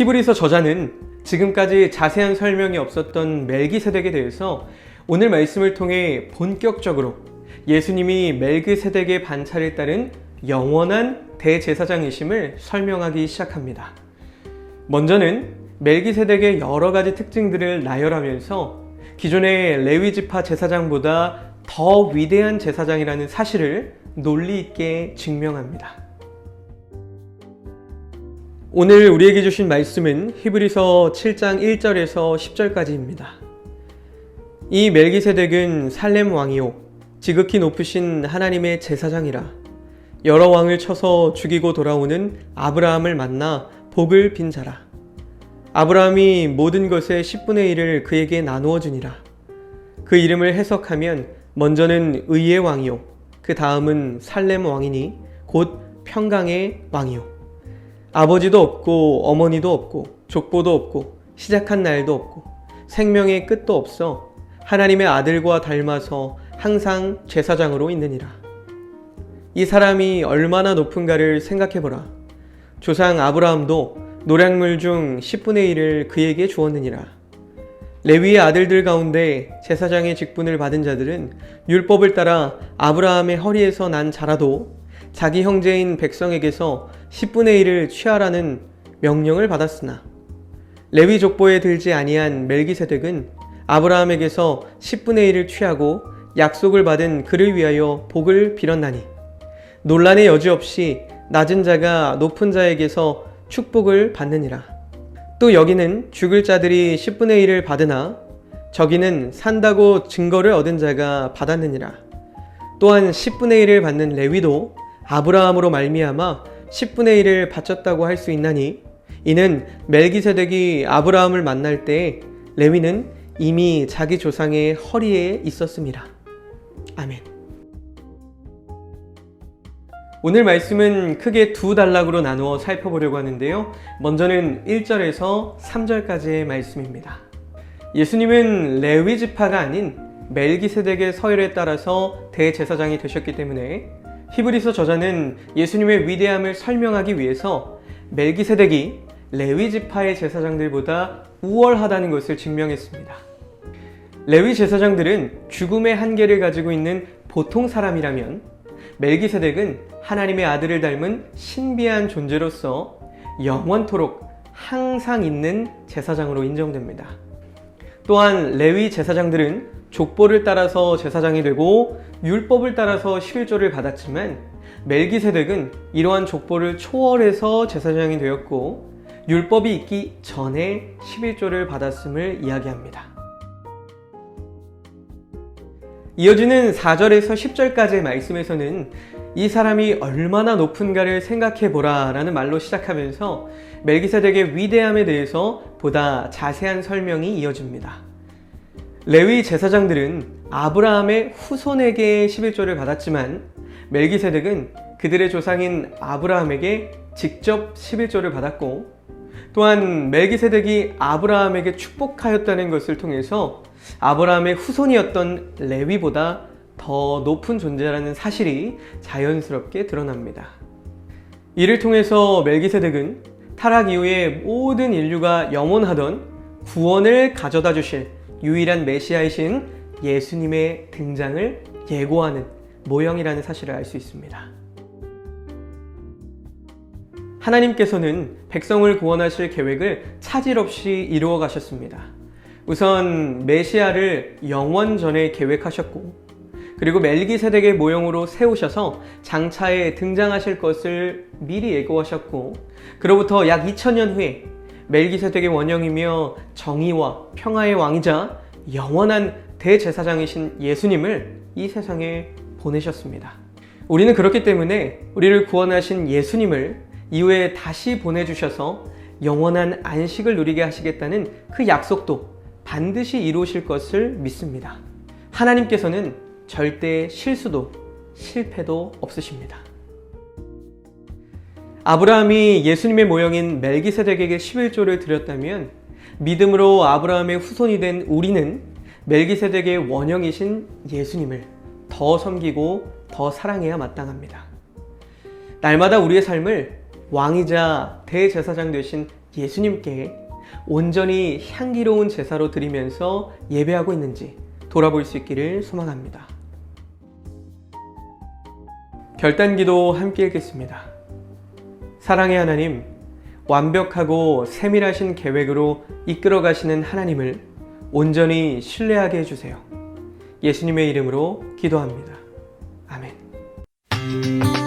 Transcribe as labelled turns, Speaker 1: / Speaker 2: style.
Speaker 1: 히브리서 저자는 지금까지 자세한 설명이 없었던 멜기세덱에 대해서 오늘 말씀을 통해 본격적으로 예수님이 멜기세덱의 반차를 따른 영원한 대제사장이심을 설명하기 시작합니다. 먼저는 멜기세덱의 여러 가지 특징들을 나열하면서 기존의 레위지파 제사장보다 더 위대한 제사장이라는 사실을 논리 있게 증명합니다. 오늘 우리에게 주신 말씀은 히브리서 7장 1절에서 10절까지입니다. 이 멜기세덱은 살렘 왕이요 지극히 높으신 하나님의 제사장이라. 여러 왕을 쳐서 죽이고 돌아오는 아브라함을 만나 복을 빈 자라. 아브라함이 모든 것의 10분의 1을 그에게 나누어 주니라. 그 이름을 해석하면 먼저는 의의 왕이요 그 다음은 살렘 왕이니 곧 평강의 왕이요. 아버지도 없고 어머니도 없고 족보도 없고 시작한 날도 없고 생명의 끝도 없어 하나님의 아들과 닮아서 항상 제사장으로 있느니라. 이 사람이 얼마나 높은가를 생각해보라. 조상 아브라함도 노략물 중 10분의 1을 그에게 주었느니라. 레위의 아들들 가운데 제사장의 직분을 받은 자들은 율법을 따라 아브라함의 허리에서 난 자라도 자기 형제인 백성에게서 10분의 1을 취하라는 명령을 받았으나 레위 족보에 들지 아니한 멜기세덱은 아브라함에게서 10분의 1을 취하고 약속을 받은 그를 위하여 복을 빌었나니 논란의 여지 없이 낮은 자가 높은 자에게서 축복을 받느니라. 또 여기는 죽을 자들이 10분의 1을 받으나 저기는 산다고 증거를 얻은 자가 받았느니라. 또한 10분의 1을 받는 레위도 아브라함으로 말미암아 10분의 1을 바쳤다고 할 수 있나니 이는 멜기세덱이 아브라함을 만날 때 레위는 이미 자기 조상의 허리에 있었습니다. 아멘. 오늘 말씀은 크게 두 단락으로 나누어 살펴보려고 하는데요. 먼저는 1절에서 3절까지의 말씀입니다. 예수님은 레위 지파가 아닌 멜기세덱의 서열에 따라서 대제사장이 되셨기 때문에 히브리서 저자는 예수님의 위대함을 설명하기 위해서 멜기세덱이 레위 지파의 제사장들보다 우월하다는 것을 증명했습니다. 레위 제사장들은 죽음의 한계를 가지고 있는 보통 사람이라면 멜기세덱은 하나님의 아들을 닮은 신비한 존재로서 영원토록 항상 있는 제사장으로 인정됩니다. 또한 레위 제사장들은 족보를 따라서 제사장이 되고 율법을 따라서 11조를 받았지만 멜기세덱은 이러한 족보를 초월해서 제사장이 되었고 율법이 있기 전에 11조를 받았음을 이야기합니다. 이어지는 4절에서 10절까지의 말씀에서는 이 사람이 얼마나 높은가를 생각해보라 라는 말로 시작하면서 멜기세덱의 위대함에 대해서 보다 자세한 설명이 이어집니다. 레위 제사장들은 아브라함의 후손에게 11조를 받았지만 멜기세덱은 그들의 조상인 아브라함에게 직접 11조를 받았고 또한 멜기세덱이 아브라함에게 축복하였다는 것을 통해서 아브라함의 후손이었던 레위보다 더 높은 존재라는 사실이 자연스럽게 드러납니다. 이를 통해서 멜기세덱은 타락 이후에 모든 인류가 영원하던 구원을 가져다 주실 유일한 메시아이신 예수님의 등장을 예고하는 모형이라는 사실을 알 수 있습니다. 하나님께서는 백성을 구원하실 계획을 차질 없이 이루어 가셨습니다. 우선 메시아를 영원 전에 계획하셨고 그리고 멜기세덱의 모형으로 세우셔서 장차에 등장하실 것을 미리 예고하셨고 그로부터 약 2000년 후에 멜기세덱의 원형이며 정의와 평화의 왕이자 영원한 대제사장이신 예수님을 이 세상에 보내셨습니다. 우리는 그렇기 때문에 우리를 구원하신 예수님을 이후에 다시 보내주셔서 영원한 안식을 누리게 하시겠다는 그 약속도 반드시 이루실 것을 믿습니다. 하나님께서는 절대 실수도 실패도 없으십니다. 아브라함이 예수님의 모형인 멜기세덱에게 11조를 드렸다면 믿음으로 아브라함의 후손이 된 우리는 멜기세덱의 원형이신 예수님을 더 섬기고 더 사랑해야 마땅합니다. 날마다 우리의 삶을 왕이자 대제사장 되신 예수님께 온전히 향기로운 제사로 드리면서 예배하고 있는지 돌아볼 수 있기를 소망합니다. 결단기도 함께 읽겠습니다. 사랑의 하나님, 완벽하고 세밀하신 계획으로 이끌어 가시는 하나님을 온전히 신뢰하게 해주세요. 예수님의 이름으로 기도합니다. 아멘.